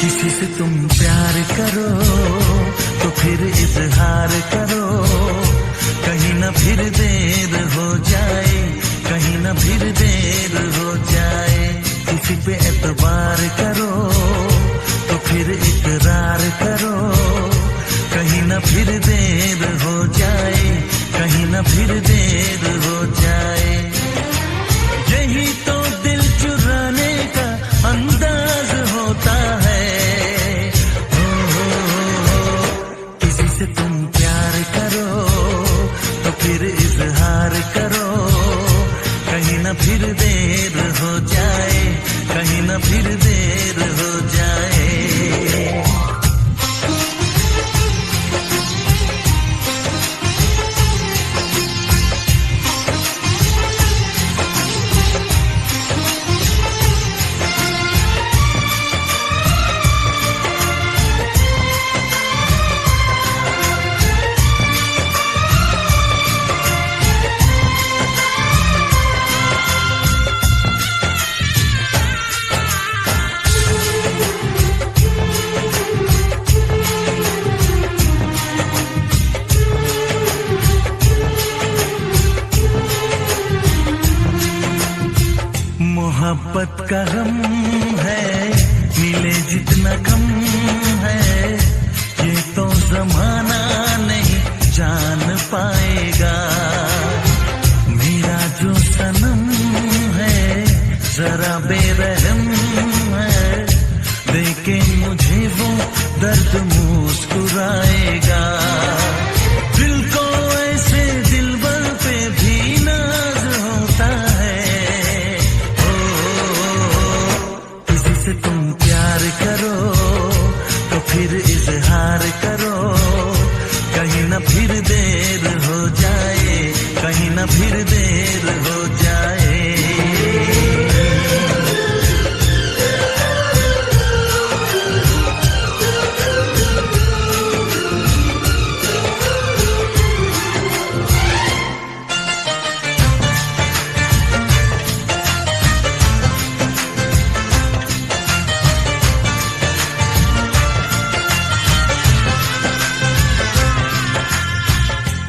किसी से तुम प्यार करो तो फिर इजहार करो, कहीं ना फिर देर हो जाए, कहीं ना फिर देर हो जाए। किसी पे एतबार करो तो फिर इकरार करो, कहीं ना फिर देर हो जाए, कहीं ना फिर देर हो जाए। यही तो दिल चुराने का अंदाज होता है। किसी से तुम प्यार करो तो फिर इजहार करो, कहीं ना फिर देर हो जाए, कहीं ना फिर देर हो जाए। मोहब्बत का गम है, मिले जितना कम है, ये तो जमाना नहीं जान पाएगा। मेरा जो सनम है जरा बेरहम है, देखे मुझे वो दर्द मुस्कुराएगा। दिल को ऐसे दिलबर पे भी नाज होता है। से तुम प्यार करो तो फिर इजहार करो, कहीं ना फिर देर हो जाए, कहीं ना फिर देर हो जाए।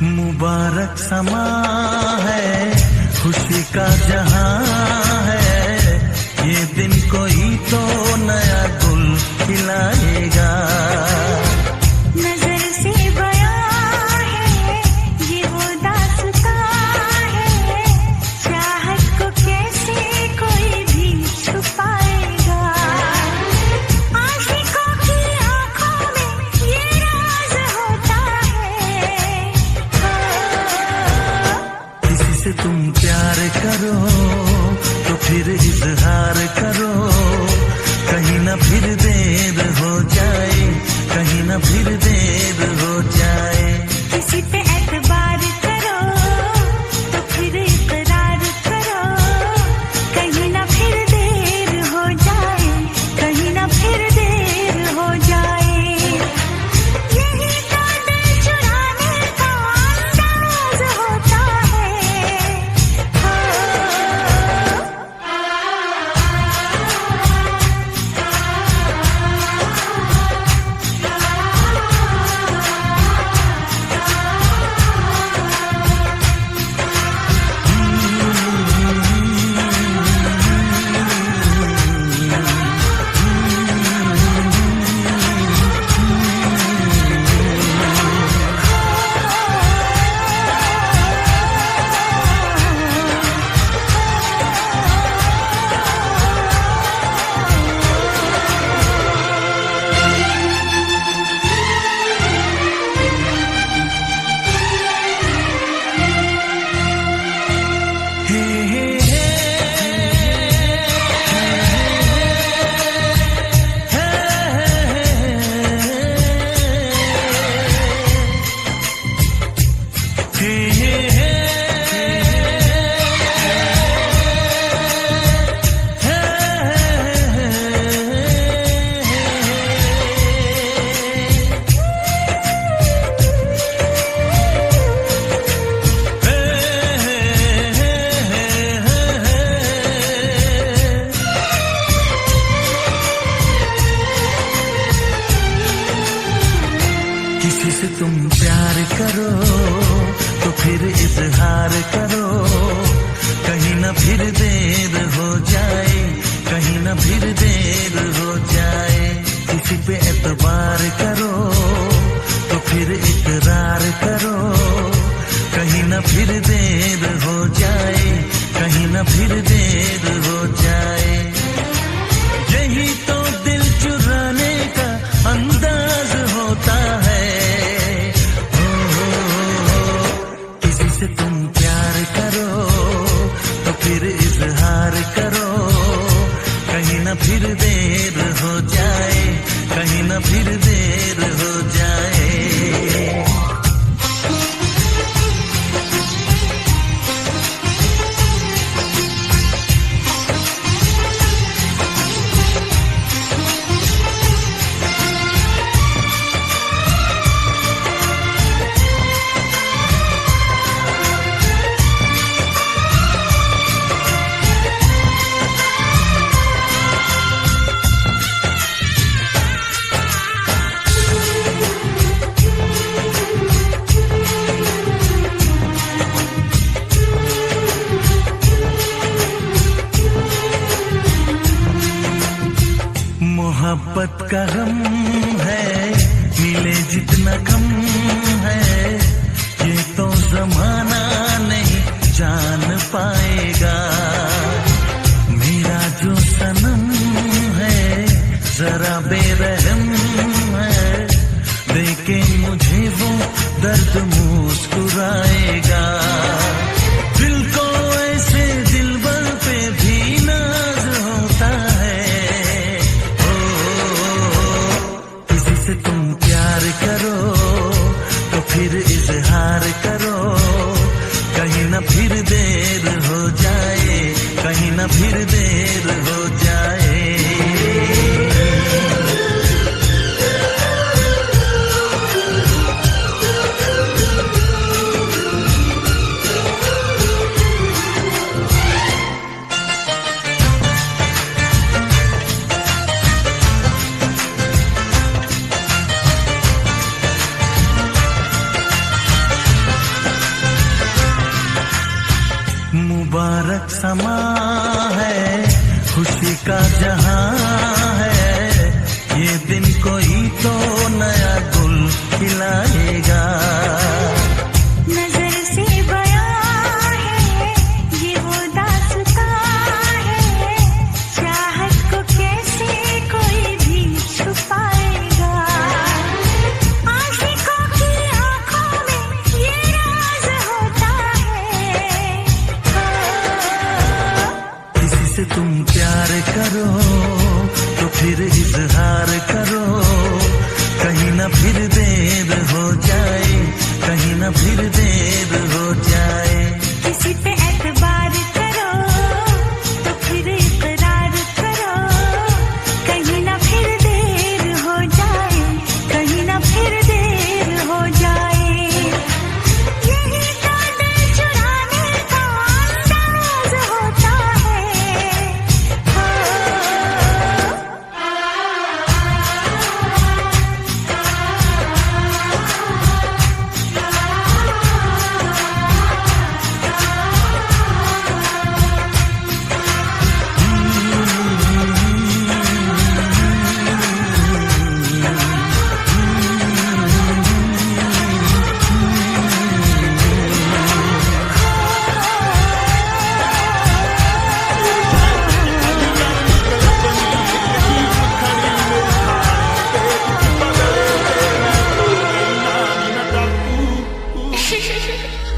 मुबारक समा है, खुशी का जहां है, ये दिन कोई तो नया गुल खिलाएगा। नजर से बयां है ये वो दास्तां है, चाहत को कैसे कोई भी छुपाएगा। आशिकों की आंखों में ये राज होता है। किसी से तुम प्यार करो तो फिर इजहार करो, कहीं ना फिर देर हो जाए, कहीं किसी से तुम प्यार करो तो फिर इजहार करो, कहीं ना फिर देर हो जाए, कहीं ना फिर देर हो जाए। किसी पे एतबार करो तो फिर इकरार करो, कहीं ना फिर देर हो जाए, कहीं ना फिर देर हो जाए। यही तो दिल चुराने का अंदाज होता है। किसी से तुम प्यार करो तो फिर इजहार करो, कहीं ना फिर देर हो जाए, कहीं ना फिर देर हो जाए। मोहब्बत का गम है, मिले जितना कम है, ये तो जमाना नहीं जान पाएगा। मेरा जो सनम है जरा बेरहम है, देखे मुझे वो दर्द मुस्कुराएगा। दिल को ऐसे दिलबर पे भी नाज होता है। से तुम प्यार करो तो फिर इजहार करो, कहीं ना फिर देर हो जाए, कहीं ना फिर देर हो जाए। मुबारक समा है, खुशी का जहां है, ये दिन कोई तो नया गुल खिलाएगा। नजर से बयां है ये वो दास्तां है, चाहत को कैसे कोई भी छुपाएगा। आशिकों की आंखों में ये राज होता है। किसी से तुम प्यार करो तो फिर इजहार करो, कहीं ना फिर देर हो जाए, कहीं ना फिर देर हो जाए। किसी पे एतबार करो तो फिर इकरार करो, कहीं ना फिर देर हो जाए, कहीं ना फिर देर हो जाए। यही तो दिल चुराने का अंदाज होता है। Shh.